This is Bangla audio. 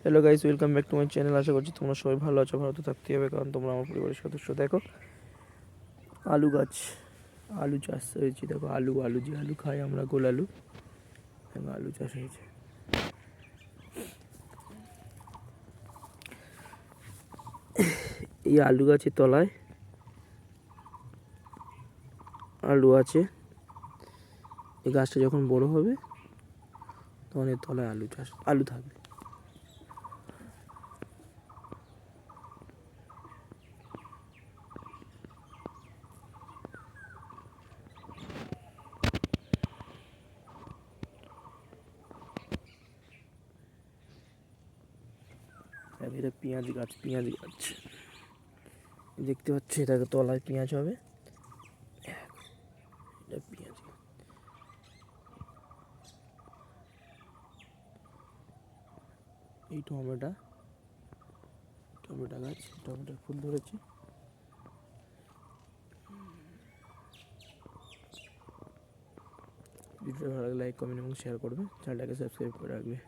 Hello guys, welcome back to my channel. আশা করছি তোমরা সবাই ভালো আছো। ভালো তো থাকতেই হবে, কারণ তোমরা আমার পরিবারের সদস্য। দেখো আলু গাছ, আলু চাষ হয়েছে। দেখো আলু আলু যে আলু খাই আমরা, গোল আলু। দেখো আলু চাষ হয়েছে। এই আলু গাছের তলায় আলু আছে। এই গাছটা যখন বড় হবে তখন এর তলায় আলু থাকবে। এটা পেঁয়াজ গাছ দেখতে পাচ্ছি। এটাকে তলায় পেঁয়াজ হবে। এটা পেঁয়াজ। এই টমেটো গাছ, টমেটোর ফুল ধরেছে। ভিডিওটা ভালো লাগলে লাইক, কমেন্ট এবং শেয়ার করবে। চ্যানেলটাকে সাবস্ক্রাইব করে রাখবে।